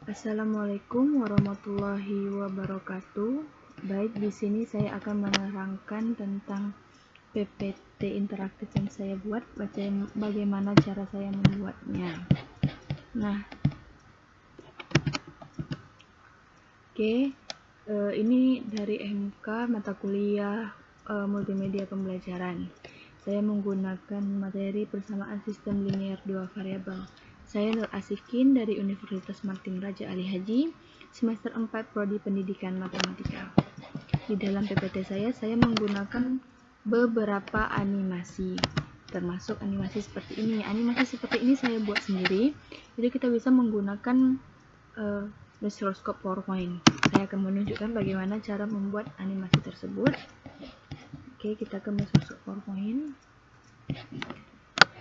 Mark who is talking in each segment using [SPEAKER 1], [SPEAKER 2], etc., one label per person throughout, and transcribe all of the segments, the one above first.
[SPEAKER 1] Assalamualaikum warahmatullahi wabarakatuh. Baik, di sini saya akan menerangkan tentang PPT interaktif yang saya buat, bagaimana cara saya membuatnya. Nah, ini dari MK mata kuliah multimedia pembelajaran. Saya menggunakan materi persamaan sistem linear 2 variabel. Saya Nur Asikin dari Universitas Martin Raja Ali Haji, semester 4 Prodi Pendidikan Matematika. Di dalam PPT saya menggunakan beberapa animasi, termasuk animasi seperti ini. Animasi seperti ini saya buat sendiri, jadi kita bisa menggunakan Oscilloscope PowerPoint. Saya akan menunjukkan bagaimana cara membuat animasi tersebut. Oke, kita ke Oscilloscope PowerPoint.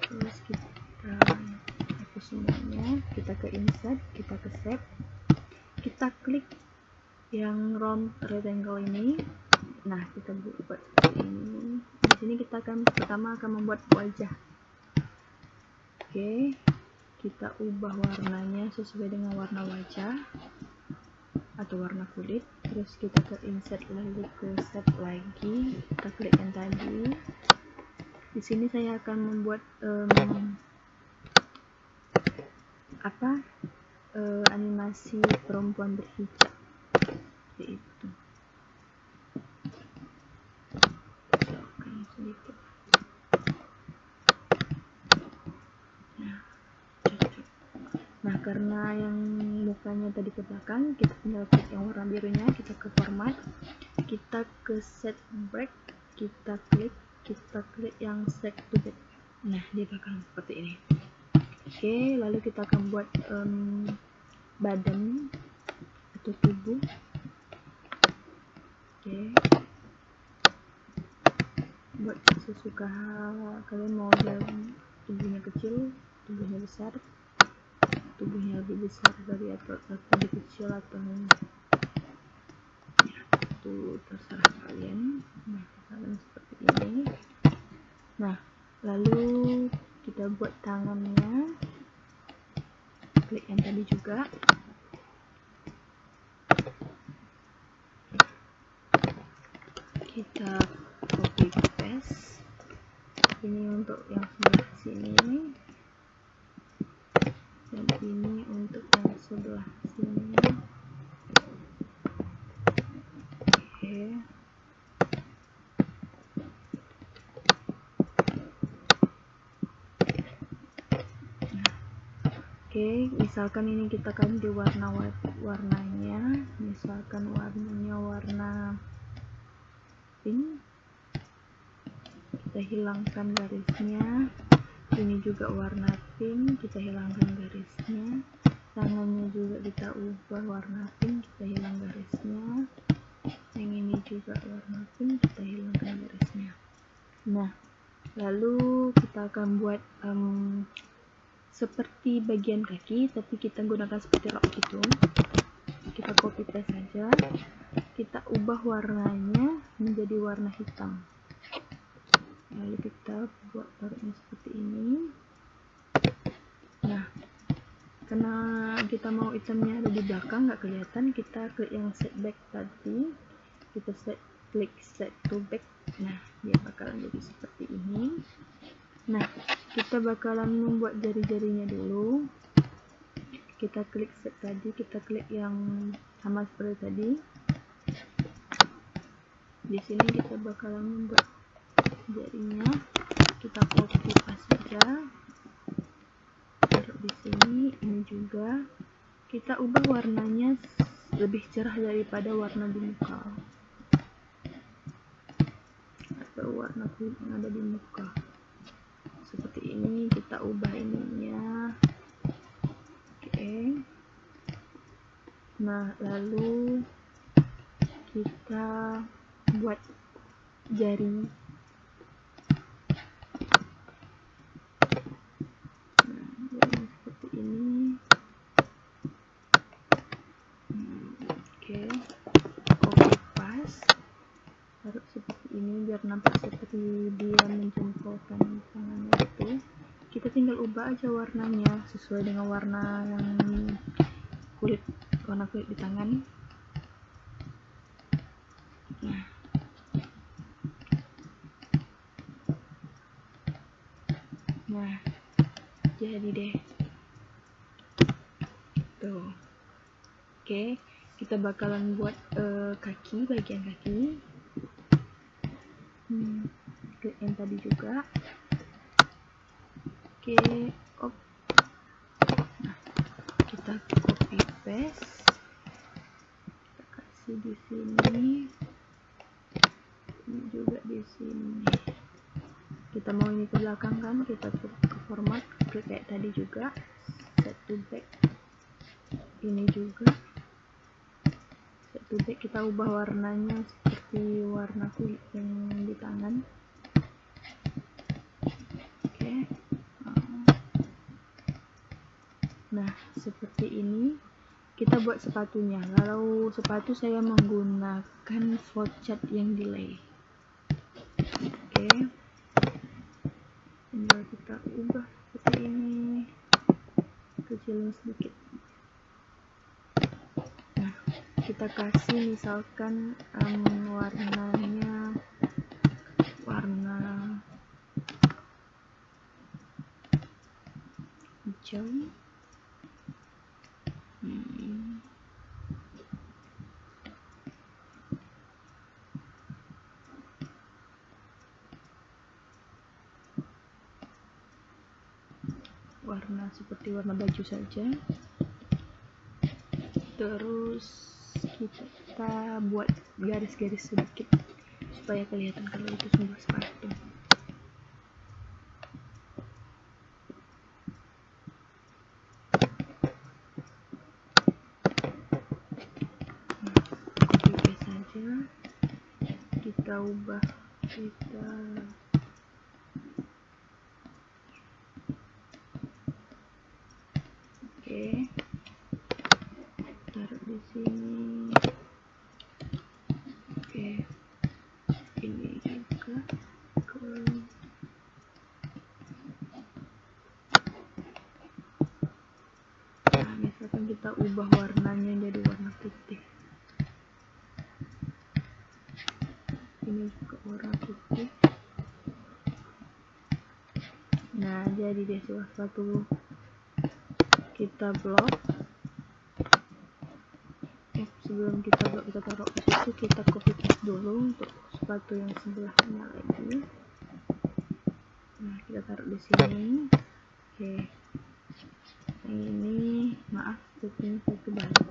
[SPEAKER 1] Terus kita hapus semuanya, kita ke insert, kita ke save, kita klik yang round rectangle ini. Nah, kita buat seperti ini. Di sini kita pertama akan membuat wajah. Oke, kita ubah warnanya sesuai dengan warna wajah atau warna kulit. Terus kita ke insert, lalu ke save lagi, kita klik yang tadi. Di sini saya akan membuat animasi perempuan berhijab seperti itu. Sedikit. Nah, karena yang mukanya tadi ke belakang, kita tinggal klik yang warna birunya, kita ke format, kita ke set break, kita klik yang set to back. Nah, dia bakal seperti ini. Oke, lalu kita akan buat badan atau tubuh. Oke, buat sesuka kalian, mau tubuhnya kecil, tubuhnya besar, tubuhnya lebih besar dari atau lebih kecil, atau ya, itu terserah kalian. Nah, kalian seperti ini. Nah, lalu kita buat tangannya, klik yang tadi juga. Kita copy paste ini untuk yang sebelah sini, dan ini untuk yang sebelah sini. Oke, misalkan ini kita ganti warnanya, misalkan warnanya warna pink, kita hilangkan garisnya. Ini juga warna pink, kita hilangkan garisnya. Tangannya juga kita ubah warna pink, kita hilang garisnya. Yang ini juga warna pink, kita hilangkan garisnya. Nah, lalu kita akan buat seperti bagian kaki, tapi kita gunakan seperti rok gitu. Kita copy paste saja, kita ubah warnanya menjadi warna hitam, lalu kita buat taruhnya seperti ini. Nah, karena kita mau itemnya ada di belakang, nggak kelihatan, kita klik yang set back tadi, kita klik set to back. Nah, dia bakalan jadi seperti ini. Nah, kita bakalan membuat jari-jarinya dulu. Kita klik set tadi, kita klik yang sama seperti tadi. Di sini kita bakalan membuat jarinya, kita copy paste saja, taruh di sini. Ini juga kita ubah warnanya lebih cerah daripada warna di muka atau warna kulit yang ada di muka. Seperti ini, kita ubah ininya. Oke. Nah, lalu kita buat jari. Nah, jari seperti ini. Oke, copy paste, taruh seperti ini biar nampak seperti dia menjempolkan tangannya itu. Kita tinggal ubah aja warnanya sesuai dengan warna yang kulit warna kulit di tangan. Nah, jadi deh tuh. Oke, kita bakalan buat kaki, bagian kaki. Klik yang tadi juga. Oke, nah, kita copy paste, kita kasih di sini, ini juga di sini. Kita mau ini ke belakang kan, kita ke format, klik kayak tadi juga, set to back. Ini juga set to back, kita ubah warnanya seperti warna kulit yang di tangan. Oke. Nah, seperti ini kita buat sepatunya. Kalau sepatu saya menggunakan flowchart yang delay. Oke, tinggal kita ubah seperti ini, kecilin sedikit. Nah, kita kasih misalkan warnanya warna hijau. Warna seperti warna baju saja. Terus kita buat garis-garis sedikit supaya kelihatan kalau itu sebuah sepatu. Oke saja, kita ubah, kita taruh di sini. Oke, ini juga ke misalkan kita ubah warnanya jadi warna putih. Ini juga warna putih. Nah, jadi deh sepatu. Kita blok. Sebelum kita blok, kita taruh di situ, kita copy paste dulu untuk sepatu yang sebelahnya lagi. Nah, kita taruh di sini. Oke, ini maaf, ini saya kebalik.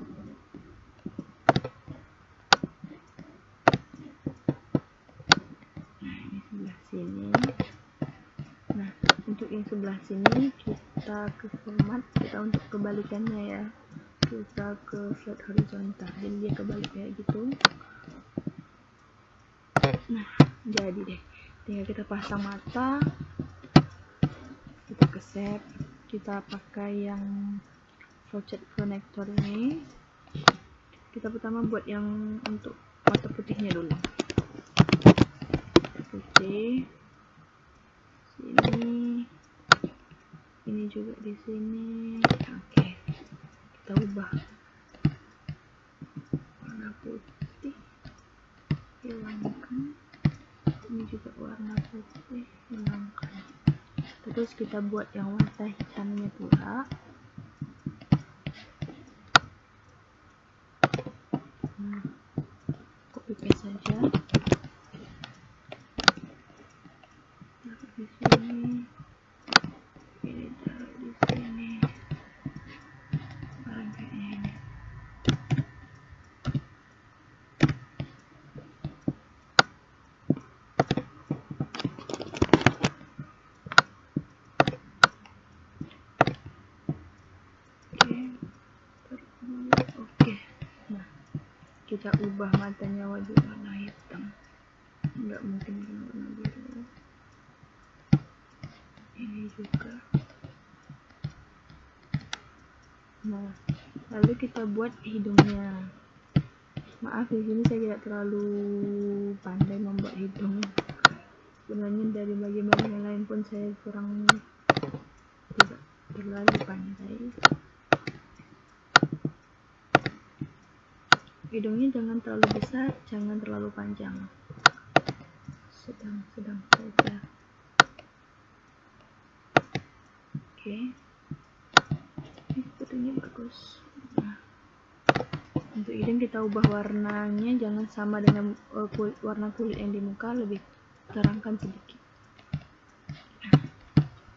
[SPEAKER 1] Nah, ini sebelah sini. Nah, untuk yang sebelah sini kita ke format, kita untuk kebalikannya ya, kita ke flat horizontal, jadi dia kebalik kayak gitu. Nah, jadi deh, tinggal kita pasang mata, kita ke shape, kita pakai yang flowchart connector ini. Kita pertama buat yang untuk mata putihnya dulu. Putih sini, ini juga di sini. Oke, kita ubah warna putih, hilangkan. Ini juga warna putih, hilangkan. Terus kita buat yang warna hitamnya pula. Copy paste saja. Taruh di sini. Ini taruh di sini. Barang kayaknya ini. Oke. Nah, kita ubah matanya wajib warna hitam. Nggak mungkin warna biru. Ini juga. Nah, lalu kita buat hidungnya. Maaf, di sini saya tidak terlalu pandai membuat hidung. Sebenarnya dari bagian-bagian yang lain pun saya kurang, tidak terlalu pandai. hidungnya jangan terlalu besar, jangan terlalu panjang, sedang saja. Oke, fotonya bagus. Nah, untuk hidung kita ubah warnanya jangan sama dengan warna kulit yang di muka, lebih terangkan sedikit. Nah,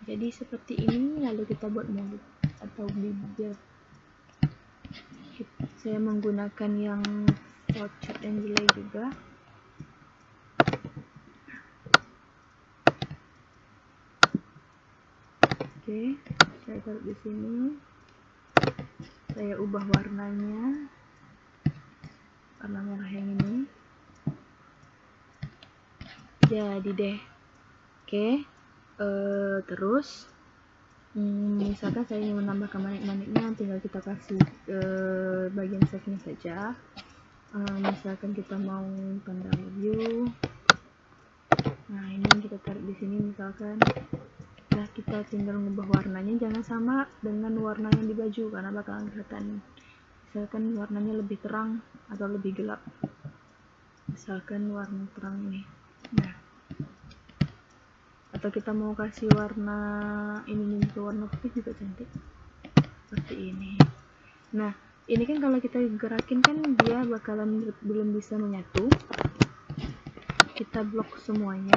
[SPEAKER 1] jadi seperti ini. Lalu kita buat mulut atau bibir. Saya menggunakan yang cat yang jelek juga. Oke, saya taruh di sini. Saya ubah warnanya, warna merah yang ini. Jadi deh. Oke, terus misalkan saya ingin menambahkan manik-maniknya, tinggal kita kasih bagian save-nya saja. Misalkan kita mau tanda review. Nah, ini kita taruh di sini misalkan. Nah, kita tinggal mengubah warnanya, jangan sama dengan warna yang di baju karena bakalan kelihatan. Misalkan warnanya lebih terang atau lebih gelap. Misalkan warna terang ini. Nah, atau kita mau kasih warna ini ke warna putih juga cantik seperti ini. Nah, ini kan kalau kita gerakin kan dia bakalan belum bisa menyatu. Kita blok semuanya,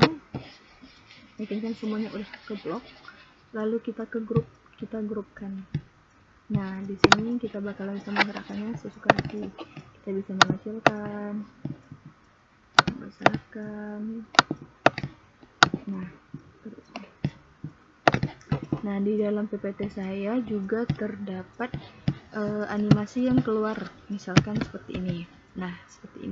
[SPEAKER 1] kan semuanya udah ke blok, lalu kita kita grupkan. Nah, di sini kita bakalan bisa menggerakkannya sesuka hati. Kita bisa mengecilkan, membesarkan. Nah, di dalam PPT saya juga terdapat animasi yang keluar, misalkan seperti ini. Nah, seperti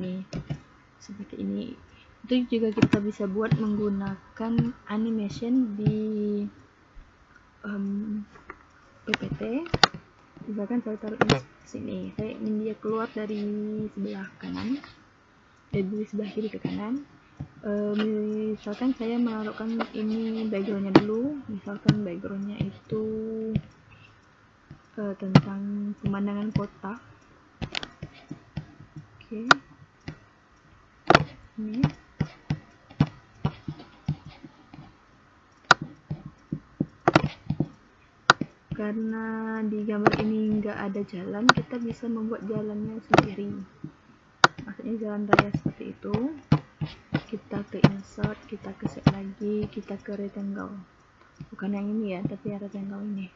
[SPEAKER 1] ini. Itu juga kita bisa buat menggunakan animation di PPT. Misalkan saya taruh di sini, saya ingin dia keluar dari sebelah kanan, dari sebelah kiri ke kanan. Misalkan saya menaruhkan ini backgroundnya dulu, misalkan backgroundnya itu tentang pemandangan kota. Oke. Ini karena di gambar ini nggak ada jalan, kita bisa membuat jalannya sendiri, maksudnya jalan raya seperti itu. Kita ke insert, kita ke set lagi, kita ke rectangle, bukan yang ini ya, tapi yang rectangle ini,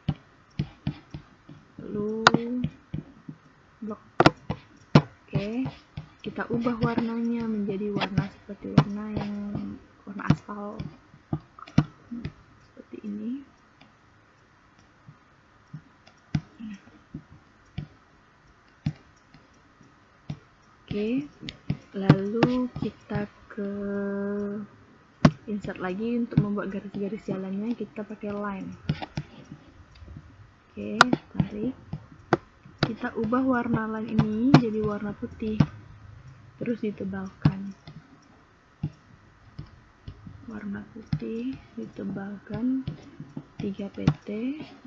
[SPEAKER 1] lalu blok. Oke, kita ubah warnanya menjadi warna seperti warna aspal seperti ini. Oke, lalu kita ke insert lagi. Untuk membuat garis-garis jalannya kita pakai line. Oke, tarik. Kita ubah warna line ini jadi warna putih, terus ditebalkan. Warna putih ditebalkan 3 pt,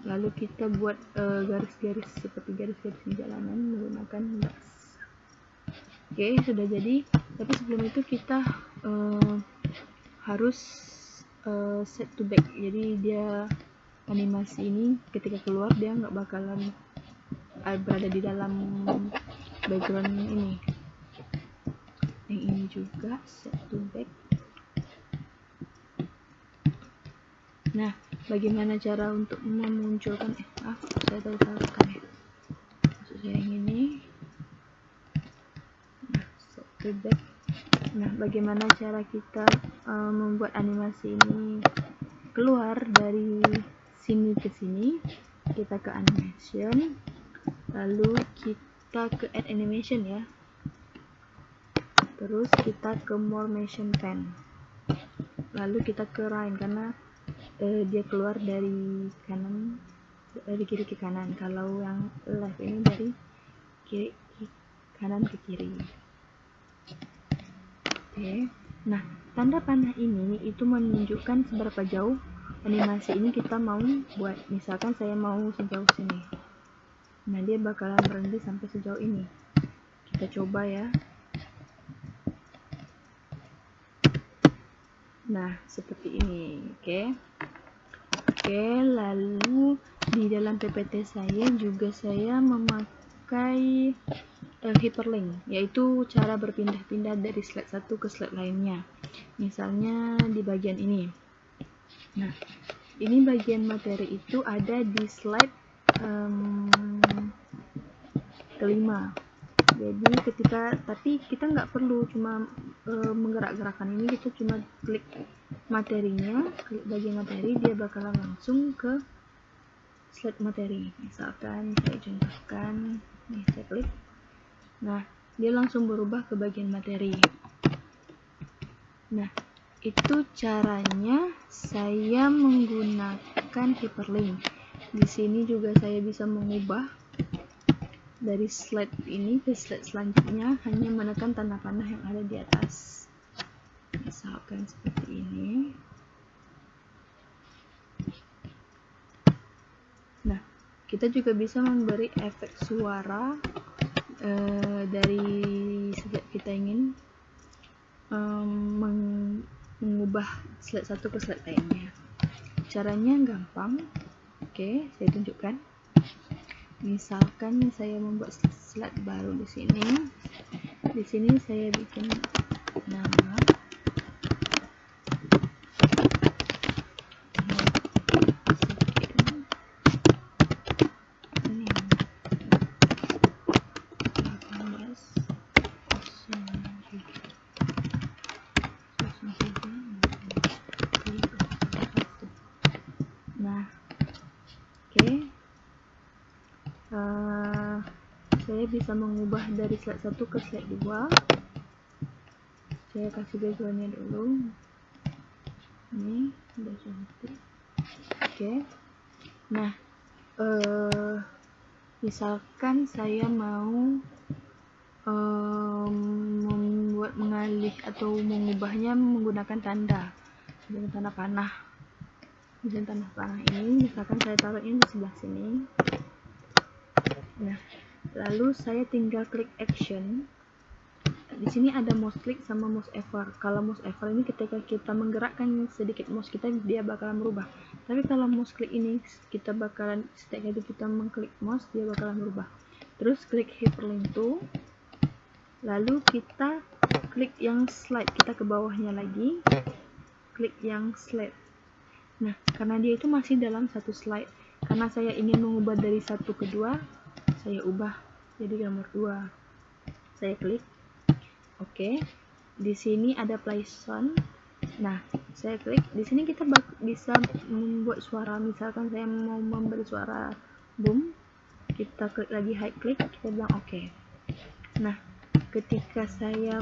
[SPEAKER 1] lalu kita buat garis-garis seperti garis-garis jalanan menggunakan gas. Oke, sudah jadi. Tapi sebelum itu kita harus set to back. Jadi dia animasi ini ketika keluar dia nggak bakalan berada di dalam background ini. Yang ini juga set to back. Nah, bagaimana cara untuk memunculkan saya tahu salahkan ya. Maksud saya yang ini. Nah, set to back. Nah, bagaimana cara kita membuat animasi ini keluar dari sini ke sini? Kita ke animation, lalu kita ke add animation ya, terus kita ke more motion pen, lalu kita ke right karena dia keluar dari kanan, dari kiri ke kanan. Kalau yang left ini dari kiri kanan ke kiri. Oke. Nah, tanda panah ini itu menunjukkan seberapa jauh animasi ini kita mau buat. Misalkan saya mau sejauh sini, nah dia bakalan berhenti sampai sejauh ini. Kita coba ya. Nah, seperti ini. Oke, lalu di dalam PPT saya juga saya memakai hyperlink, yaitu cara berpindah-pindah dari slide satu ke slide lainnya. Misalnya di bagian ini. Nah, ini bagian materi itu ada di slide kelima. Jadi tapi kita nggak perlu cuma menggerak-gerakkan ini, kita cuma klik materinya, klik bagian materi, dia bakalan langsung ke slide materi. Misalkan saya contohkan, nih saya klik, nah dia langsung berubah ke bagian materi. Nah, itu caranya saya menggunakan hyperlink. Di sini juga saya bisa mengubah dari slide ini ke slide selanjutnya, hanya menekan tanda panah yang ada di atas. Misalkan seperti ini. Nah, kita juga bisa memberi efek suara dari setiap kita ingin mengubah slide satu ke slide lainnya. Caranya gampang. Oke, saya tunjukkan. Misalkan saya membuat slide baru di sini. Di sini saya bikin nama. Nah, oke. Saya bisa mengubah dari slide 1 ke slide 2. Saya kasih backgroundnya dulu. Ini udah cantik. Oke. Nah, misalkan saya mau membuat mengalih atau mengubahnya menggunakan tanda panah. Dengan tanda panah ini, misalkan saya taruhnya di sebelah sini. Nah, lalu saya tinggal klik action. Di sini ada mouse click sama mouse over. Kalau mouse over ini ketika kita menggerakkan sedikit mouse kita, dia bakalan berubah. Tapi kalau mouse click ini kita bakalan setiap kali kita mengklik mouse, dia bakalan berubah. Terus klik hyperlink tool. Lalu kita klik yang slide, kita ke bawahnya lagi. Klik yang slide. Nah, karena dia itu masih dalam satu slide, karena saya ingin mengubah dari 1 ke 2, saya ubah jadi nomor 2. Saya klik. Oke. Di sini ada play sound. Nah, saya klik. Di sini kita bisa membuat suara. Misalkan saya mau memberi suara boom, kita klik lagi high click, kita bilang oke. Nah, ketika saya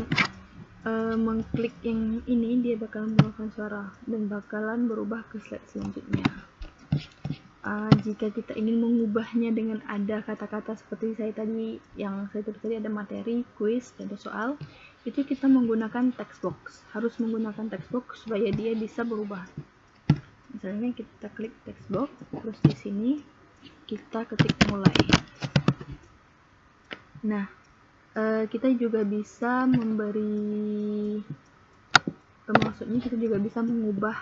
[SPEAKER 1] mengklik yang ini, dia bakalan mengeluarkan suara dan bakalan berubah ke slide selanjutnya. Jika kita ingin mengubahnya dengan ada kata-kata seperti saya tadi, yang saya tulis tadi ada materi, quiz, dan soal, itu kita menggunakan text box. Harus menggunakan text box supaya dia bisa berubah. Misalnya kita klik text box, terus di sini kita ketik mulai. Nah, kita juga bisa memberi, maksudnya kita juga bisa mengubah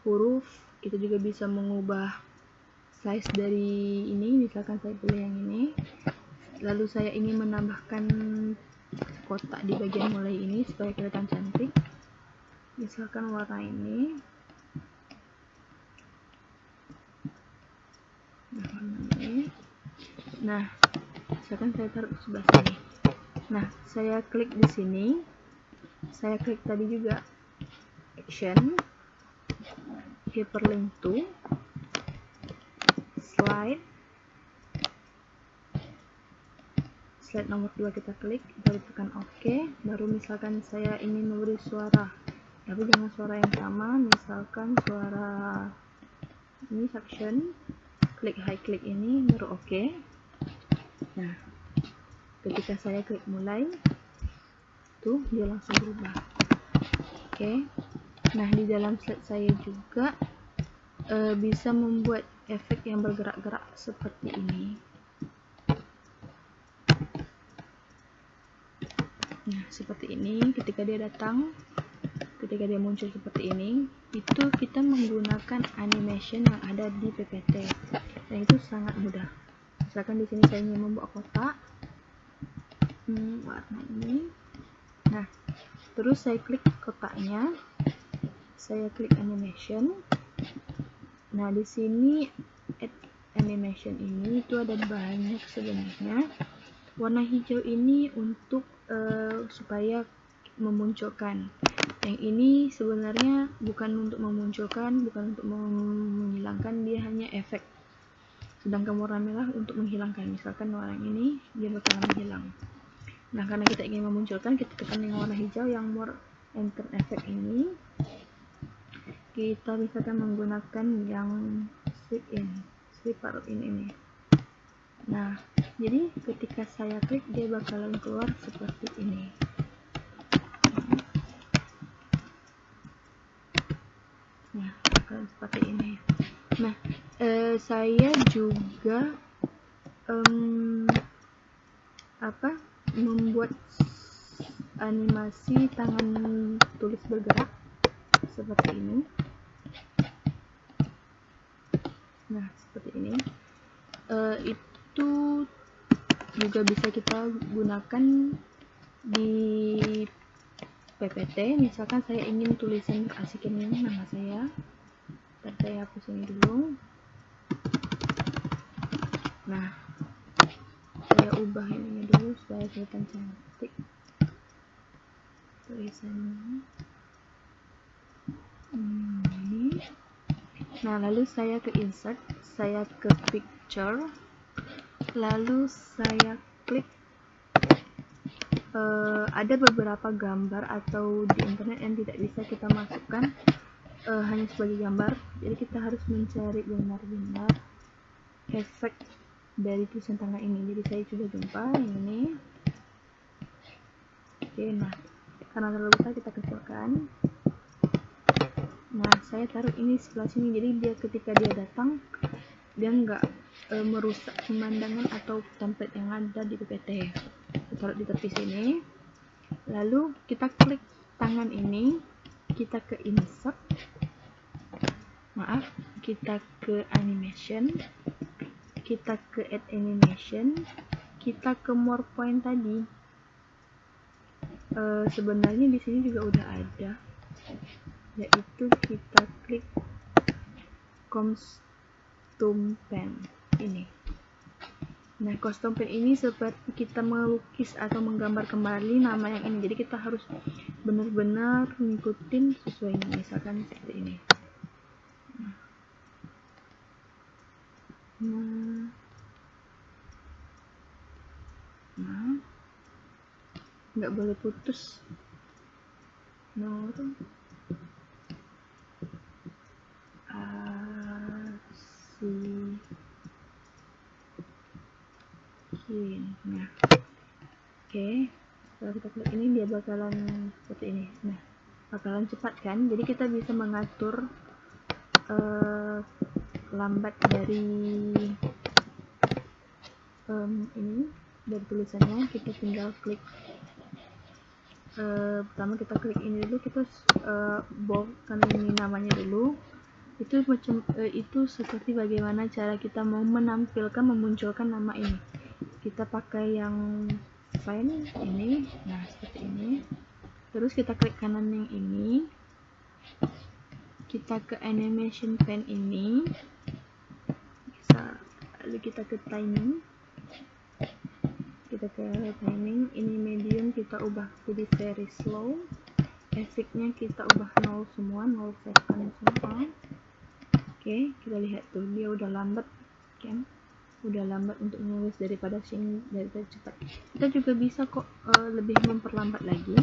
[SPEAKER 1] huruf, kita juga bisa mengubah size dari ini. Misalkan saya pilih yang ini, lalu saya ingin menambahkan kotak di bagian mulai ini supaya kelihatan cantik. Misalkan warna ini, nah misalkan saya taruh di sebelah sini. Nah, saya klik di sini, saya klik tadi juga action, hyperlink to, slide nomor 2 kita klik, baru tekan OK. Baru misalkan saya ingin memberi suara, tapi jangan suara yang sama, misalkan suara ini suction, klik high click ini, baru OK. Nah, ketika saya klik mulai, tuh dia langsung berubah. Oke. Nah, di dalam slide saya juga bisa membuat efek yang bergerak-gerak seperti ini. seperti ini. Ketika dia datang, ketika dia muncul seperti ini, itu kita menggunakan animation yang ada di PPT, dan itu sangat mudah. Misalkan di sini saya ingin membuat kotak warna ini. Nah, terus saya klik kotaknya, saya klik animation. Nah, di sini add animation ini itu ada banyak sebenarnya. Warna hijau ini untuk supaya memunculkan. Yang ini sebenarnya bukan untuk memunculkan, bukan untuk menghilangkan, dia hanya efek. Sedangkan warna merah untuk menghilangkan. Misalkan warna ini dia bakalan menghilang. Nah, karena kita ingin memunculkan, kita tekan yang warna hijau yang more enter effect ini. Kita misalkan menggunakan yang sweep part ini. Nah, jadi ketika saya klik, dia bakalan keluar seperti ini. Nah, bakalan seperti ini. Nah, saya juga membuat animasi tangan tulis bergerak seperti ini. Nah, seperti ini. Itu juga bisa kita gunakan di PPT. Misalkan saya ingin tulisan asikin ini nama saya, dan saya hapus ini dulu. Nah, saya ubah ini dulu supaya kelihatan cantik tulisannya. Ini. Nah, lalu saya ke insert, saya ke picture, lalu saya klik. Ada beberapa gambar atau di internet yang tidak bisa kita masukkan hanya sebagai gambar, jadi kita harus mencari benar-benar efek dari tulisan tangan ini. Jadi saya coba jumpa yang ini. Oke, nah karena terlalu besar kita kecilkan. Nah, saya taruh ini sebelah sini, jadi dia ketika dia datang, dia nggak merusak pemandangan atau template yang ada di PPT. Kita taruh di tepi sini, lalu kita klik tangan ini, kita ke insert, kita ke animation, kita ke add animation, kita ke more point tadi. Sebenarnya di sini juga udah ada, yaitu kita klik custom pen ini. Nah, custom pen ini seperti kita melukis atau menggambar kembali nama yang ini. Jadi kita harus benar-benar ngikutin sesuai ini. Misalkan seperti ini. Nah, nggak boleh putus. Nah, oke, setelah kita klik ini dia bakalan seperti ini. Nah, bakalan cepat kan, jadi kita bisa mengatur lambat dari ini, dari tulisannya. Kita tinggal klik pertama kita klik ini dulu, kita bold kan ini namanya dulu. Itu macam itu seperti bagaimana cara kita mau menampilkan, memunculkan nama ini. Kita pakai yang file ini, nah seperti ini. Terus kita klik kanan yang ini, kita ke animation pen ini, lalu kita ke timing, ini medium kita ubah jadi very slow, efeknya kita ubah 0 semua, 0 second semua. Oke, kita lihat tuh dia udah lambat kan, udah lambat untuk menulis daripada cepat. Kita juga bisa kok lebih memperlambat lagi,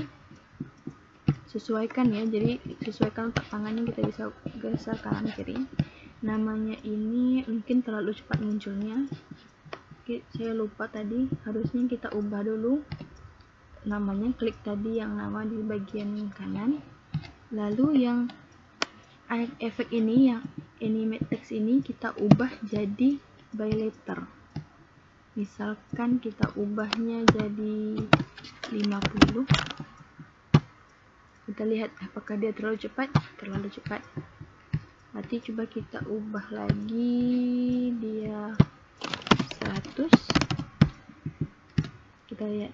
[SPEAKER 1] sesuaikan ya. Jadi sesuaikan letak tangannya, kita bisa geser kanan kiri. Namanya ini mungkin terlalu cepat munculnya. Oke, saya lupa tadi, harusnya kita ubah dulu namanya. Klik tadi yang nama di bagian kanan, lalu yang efek ini, yang animate text ini kita ubah jadi by letter. Misalkan kita ubahnya jadi 50, kita lihat apakah dia terlalu cepat. Berarti coba kita ubah lagi, dia 100. Kita lihat.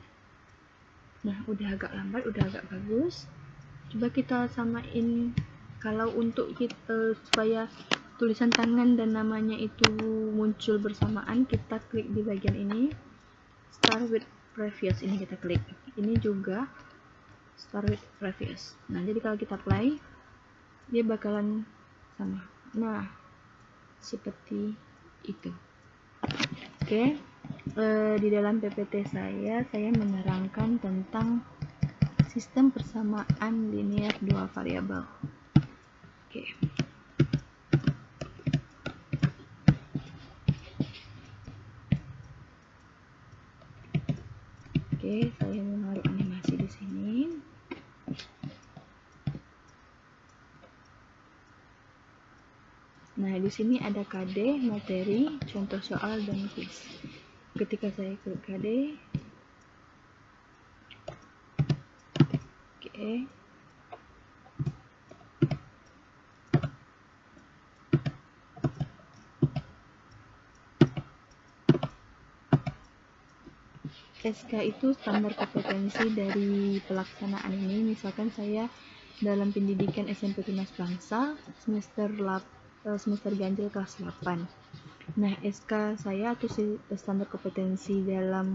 [SPEAKER 1] Nah, udah agak lambat, udah agak bagus. Coba kita samain. Kalau untuk kita supaya tulisan tangan dan namanya itu muncul bersamaan, kita klik di bagian ini, start with previous, ini kita klik. Ini juga start with previous. Nah, jadi kalau kita play, dia bakalan sama. Nah, seperti itu. Oke. Di dalam PPT saya menerangkan tentang sistem persamaan linear dua variabel. Oke, saya menaruh animasi di sini. Nah, di sini ada KD, materi, contoh soal, dan quiz. Ketika saya klik KD, oke. SK itu standar kompetensi dari pelaksanaan ini. Misalkan saya dalam pendidikan SMP Tunas Bangsa semester ganjil kelas 8. Nah, SK saya atau standar kompetensi dalam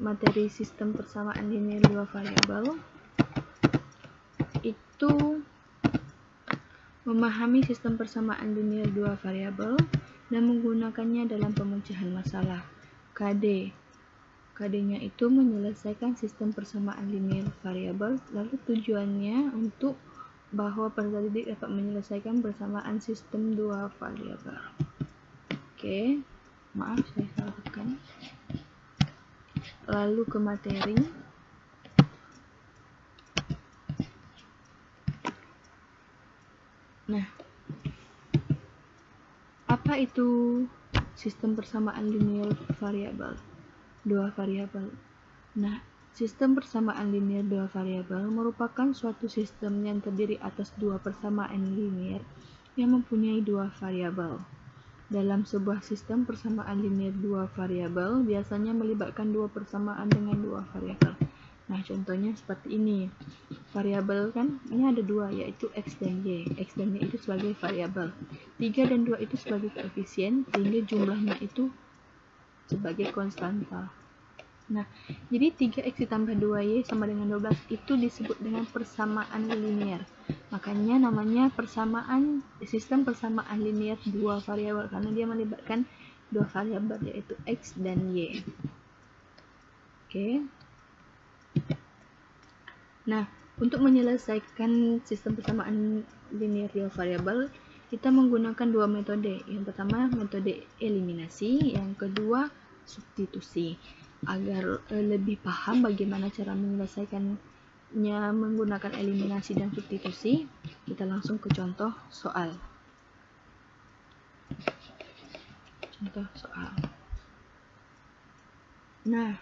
[SPEAKER 1] materi sistem persamaan linear dua variabel itu memahami sistem persamaan linear dua variabel dan menggunakannya dalam pemecahan masalah. KD-nya itu menyelesaikan sistem persamaan linear variabel, lalu tujuannya untuk bahwa peserta didik dapat menyelesaikan persamaan sistem dua variabel. Oke, maaf saya salah tekan. Lalu ke materi. Nah, apa itu sistem persamaan linear variabel dua variabel? Nah, sistem persamaan linear dua variabel merupakan suatu sistem yang terdiri atas dua persamaan linear yang mempunyai dua variabel. Dalam sebuah sistem persamaan linear dua variabel biasanya melibatkan dua persamaan dengan dua variabel. Nah, contohnya seperti ini. Variabel kan ini ada dua, yaitu X dan Y. X dan Y itu sebagai variabel. 3 dan 2 itu sebagai koefisien, sehingga jumlahnya itu sebagai konstanta. Nah, jadi 3X ditambah 2Y sama dengan 12 itu disebut dengan persamaan linear. Makanya namanya sistem persamaan linear dua variabel, karena dia melibatkan dua variabel, yaitu X dan Y. Oke. Nah, untuk menyelesaikan sistem persamaan linear dua variabel, kita menggunakan dua metode. Yang pertama, metode eliminasi, yang kedua, substitusi. Agar lebih paham bagaimana cara menyelesaikannya menggunakan eliminasi dan substitusi, kita langsung ke contoh soal. Nah,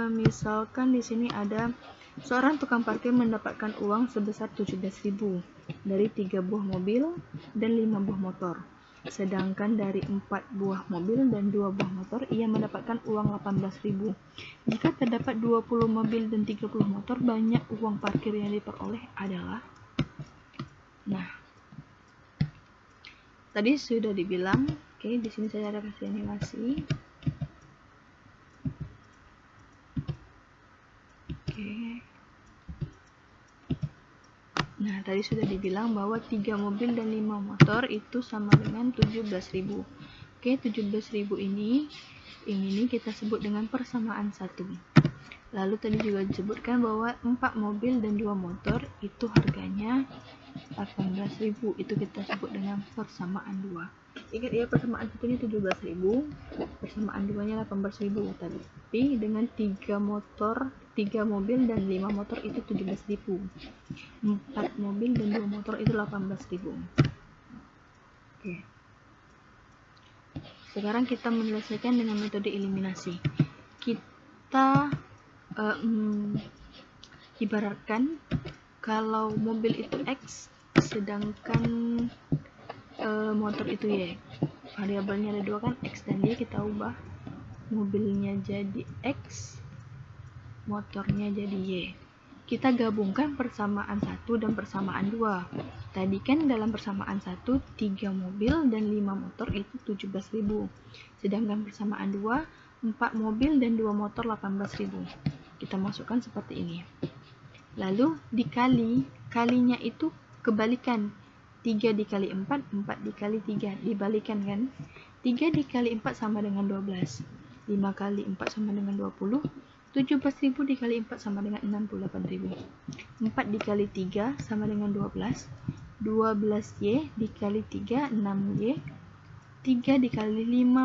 [SPEAKER 1] misalkan di sini ada seorang tukang parkir mendapatkan uang sebesar 17.000 dari 3 buah mobil dan 5 buah motor. Sedangkan dari 4 buah mobil dan 2 buah motor ia mendapatkan uang 18.000. Jika terdapat 20 mobil dan 30 motor, banyak uang parkir yang diperoleh adalah. Nah, tadi sudah dibilang, oke, di sini saya ada kasih animasi. Nah, tadi sudah dibilang bahwa 3 mobil dan 5 motor itu sama dengan 17.000. Oke, 17.000 ini kita sebut dengan persamaan 1. Lalu tadi juga disebutkan bahwa 4 mobil dan 2 motor itu harganya 18.000. Itu kita sebut dengan persamaan 2. Ingat ya, persamaan 1-nya 17.000, persamaan 2-nya 18.000. Tapi dengan 3 mobil dan 5 motor itu 17.000. 4 mobil dan 2 motor itu 18.000. Oke. Sekarang kita menyelesaikan dengan metode eliminasi. Kita ibaratkan kalau mobil itu X, sedangkan motor itu Y. Variabelnya ada dua kan, X dan Y. Kita ubah mobilnya jadi X, motornya jadi Y. Kita gabungkan persamaan 1 dan persamaan 2. Tadi kan dalam persamaan 1 3 mobil dan 5 motor itu 17.000. Sedangkan persamaan 2 4 mobil dan 2 motor 18.000. Kita masukkan seperti ini. Lalu kalinya itu kebalikan. 3 dikali 4, 4 dikali 3. Dibalikan kan? 3 dikali 4 sama dengan 12. 5 kali 4 sama dengan 20. 17.000 dikali 4 sama dengan 68.000. 4 dikali 3 sama dengan 12. 12Y dikali 3, 6Y. 3 dikali 18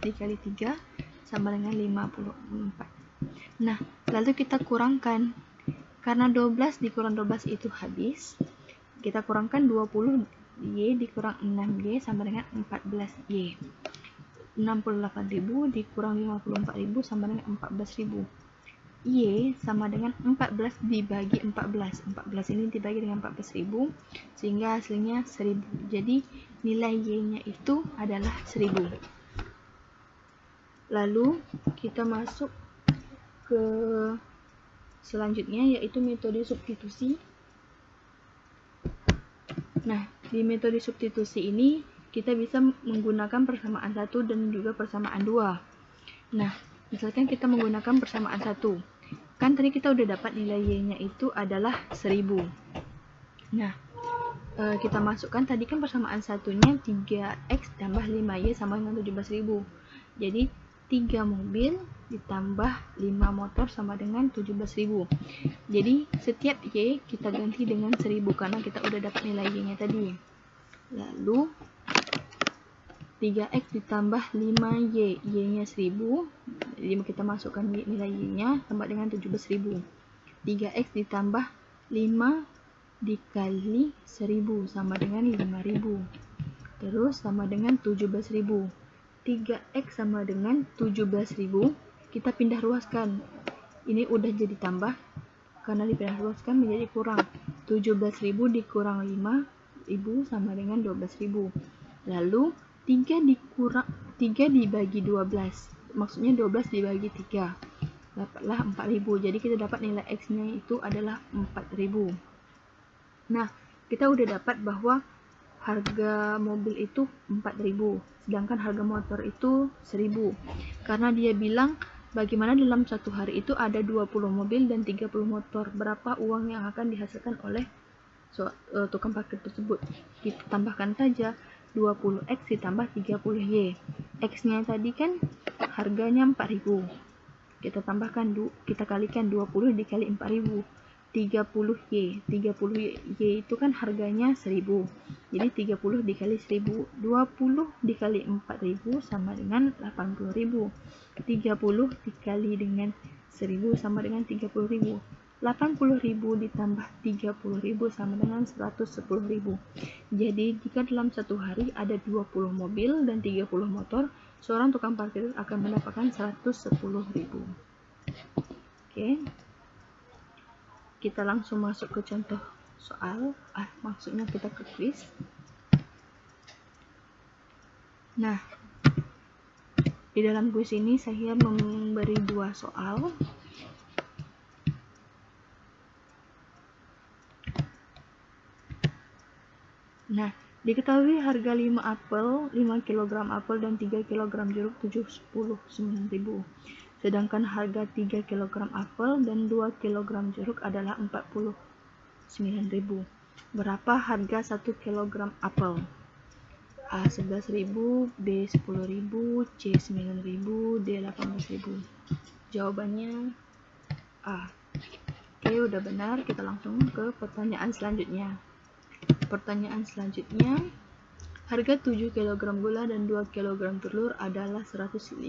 [SPEAKER 1] dikali 3 sama dengan 54. Nah, lalu kita kurangkan. Karena 12 dikurang 12 itu habis. Kita kurangkan 20Y dikurang 6Y sama dengan 14Y. 68.000 dikurang 54.000 sama dengan 14.000. Y sama dengan 14 dibagi 14. 14 ini dibagi dengan 14.000 sehingga hasilnya 1.000. Jadi nilai Y-nya itu adalah 1.000. Lalu kita masuk ke selanjutnya, yaitu metode substitusi. Nah, di metode substitusi ini kita bisa menggunakan persamaan 1 dan juga persamaan 2. Nah, misalkan kita menggunakan persamaan 1. Kan tadi kita udah dapat nilai Y-nya itu adalah 1.000. Nah, kita masukkan tadi kan persamaan satunya 3X tambah 5Y sama dengan 17.000. Jadi 3 mobil ditambah 5 motor sama dengan 17.000. Jadi setiap Y kita ganti dengan 1.000 karena kita udah dapat nilai Y-nya tadi. Lalu 3X ditambah 5Y, Y-nya 1.000. Jadi kita masukkan nilai Y-nya tambah dengan 17.000. 3X ditambah 5 dikali 1.000 sama dengan 5.000. Terus sama dengan 17.000. 3X sama dengan 17.000, kita pindah ruaskan. Ini udah jadi tambah, karena dipindah ruaskan menjadi kurang. 17.000 dikurang 5.000 sama dengan 12.000. Lalu 3 dibagi 12, maksudnya 12 dibagi 3, dapatlah 4.000. Jadi kita dapat nilai X-nya itu adalah 4.000. Nah, kita udah dapat bahwa harga mobil itu 4.000, sedangkan harga motor itu 1.000. Karena dia bilang bagaimana dalam satu hari itu ada 20 mobil dan 30 motor, berapa uang yang akan dihasilkan oleh tukang parkir tersebut. Kita tambahkan saja 20X ditambah 30Y. X-nya tadi kan harganya 4.000. Kita tambahkan, kita kalikan 20 dikali 4.000. 30Y. 30Y itu kan harganya 1.000. Jadi 30 dikali 1.000, 20 dikali 4.000 sama dengan 80.000. 30 dikali dengan 1.000 sama dengan 30.000. 80.000 ditambah 30.000 sama dengan 110.000. Jadi jika dalam satu hari ada 20 mobil dan 30 motor, seorang tukang parkir akan mendapatkan 110.000. Oke. Kita langsung masuk ke contoh soal, maksudnya kita ke quiz. Nah, di dalam quiz ini saya memberi 2 soal. Nah, diketahui harga 5 kg apel dan 3 kg jeruk 79.000. Sedangkan harga 3 kg apel dan 2 kg jeruk adalah 49.000. Berapa harga 1 kg apel? A 11.000, B 10.000, C 9.000, D 18.000. Jawabannya A. Oke, udah benar. Kita langsung ke pertanyaan selanjutnya. Pertanyaan selanjutnya, harga 7 kg gula dan 2 kg telur adalah 105.000.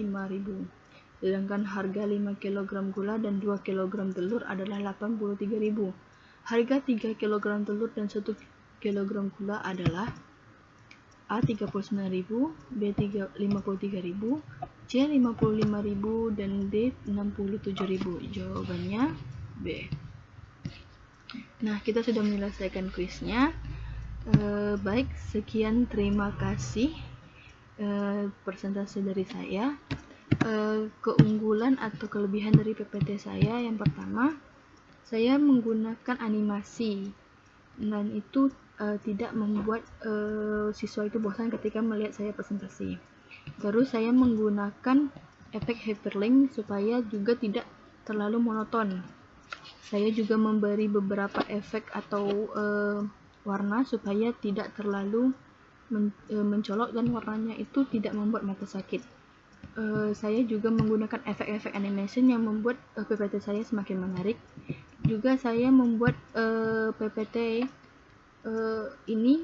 [SPEAKER 1] Sedangkan harga 5 kg gula dan 2 kg telur adalah 83.000. Harga 3 kg telur dan 1 kg gula adalah A 39.000, B 53.000, C 55.000, dan D 67.000. Jawabannya B. Nah, kita sudah menyelesaikan kuisnya. Baik, sekian, terima kasih presentasi dari saya. Keunggulan atau kelebihan dari PPT saya, yang pertama, saya menggunakan animasi, dan itu tidak membuat siswa itu bosan ketika melihat saya presentasi. Terus saya menggunakan efek hyperlink supaya juga tidak terlalu monoton. Saya juga memberi beberapa efek atau warna supaya tidak terlalu mencolok dan warnanya itu tidak membuat mata sakit. Saya juga menggunakan efek-efek animation yang membuat PPT saya semakin menarik. Juga saya membuat PPT ini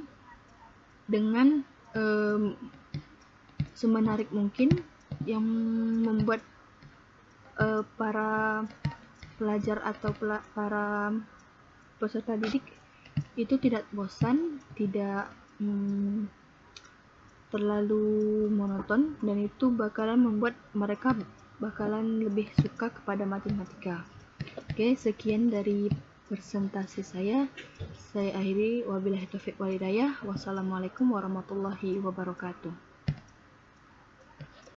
[SPEAKER 1] dengan semenarik mungkin, yang membuat para pelajar atau para peserta didik itu tidak bosan, tidak terlalu monoton, dan itu bakalan membuat mereka bakalan lebih suka kepada matematika. Oke, sekian dari presentasi saya. Saya akhiri, wabillahi taufiq wal hidayah. Wassalamualaikum warahmatullahi wabarakatuh.